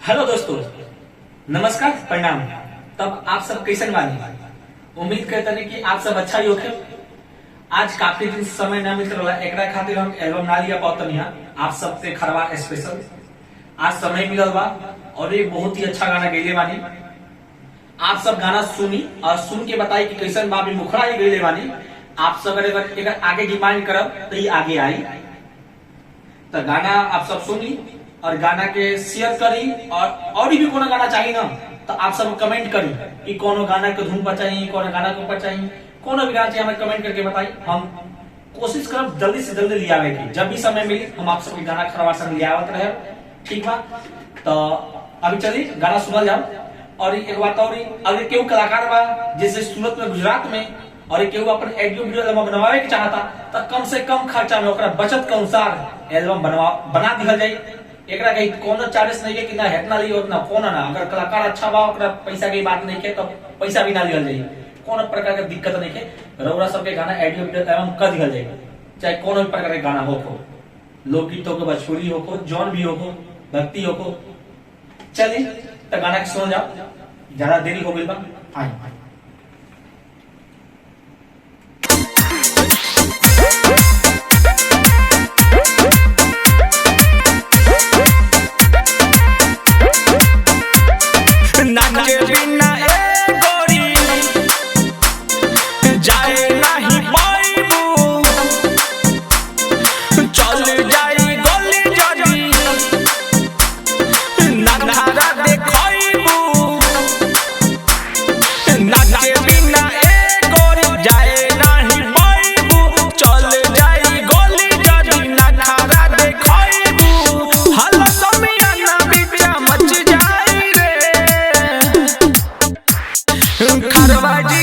Hello दोस्तों, नमस्कार, प्रणाम। तब आप सब कैसन बानी? उम्मीद करते हैं कि आप सब अच्छा ही होखे। आज काफी दिन समय न मिल रहा, एकरा खातिर हम एल्बम ना लिया पातनिया आप सबसे खरवा स्पेशल। आज समय मिलल बा और एक बहुत ही अच्छा गाना गईले बानी। आप सब गाना सुनी और सुन के बताई कि कैसन बा। भी मुखड़ा ही गईले बानी। आप सब अगर आगे डिमांड करब तो ये आगे आई। तो गाना आप सब सुनी और गाना के शेयर करी और भी कोनो गाना चाहिए ना तो आप सब कमेंट करी कि कोनो गाना के धुन पर चाहिए, कोनो गाना के ऊपर चाहिए, कोनो भी गाना चाहिए हमें कमेंट करके बताई। हम कोशिश करब जल्दी से जल्दी ले आवे की। जब भी समय मिली हम आप सबके गाना खरवा संग ले आवत रहे। ठीक बा? तो अभी चलिए गाना सुनल जाओ। और एक बात और, अगर केहू कलाकार बा जैसे सूरत में, गुजरात में, और केहू अपन ऑडियो वीडियो एल्बम बनवावे के चाहता तो कम से कम खर्चा में ओकरा बचत के अनुसार एल्बम बना दिया जाए। एकरा कहीं कोनो चार्जेस नहीं है कि ना हेतना लियो उतना फोन ना। अगर कलाकार अच्छा बा ओकरा पैसा की बात नहीं है तो पैसा भी ना लियल जाए। कोनो प्रकार के दिक्कत नहीं है। रउरा सबके गाना ऑडियो वीडियो एल्बम कर दिया जाए, चाहे कोनो भी प्रकार के गाना हो, लोकगीत हो, भोजपुरी हो, जौन भी हो, भक्ति हो। चलिए तो गाना के सुन जाओ, ज्यादा देरी हो गई बा। आई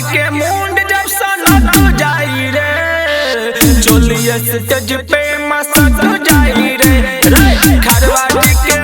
के मुंड जब सनक जाई रे, चोलिया स्टेज पे मसक जाई रे, खरवाजी के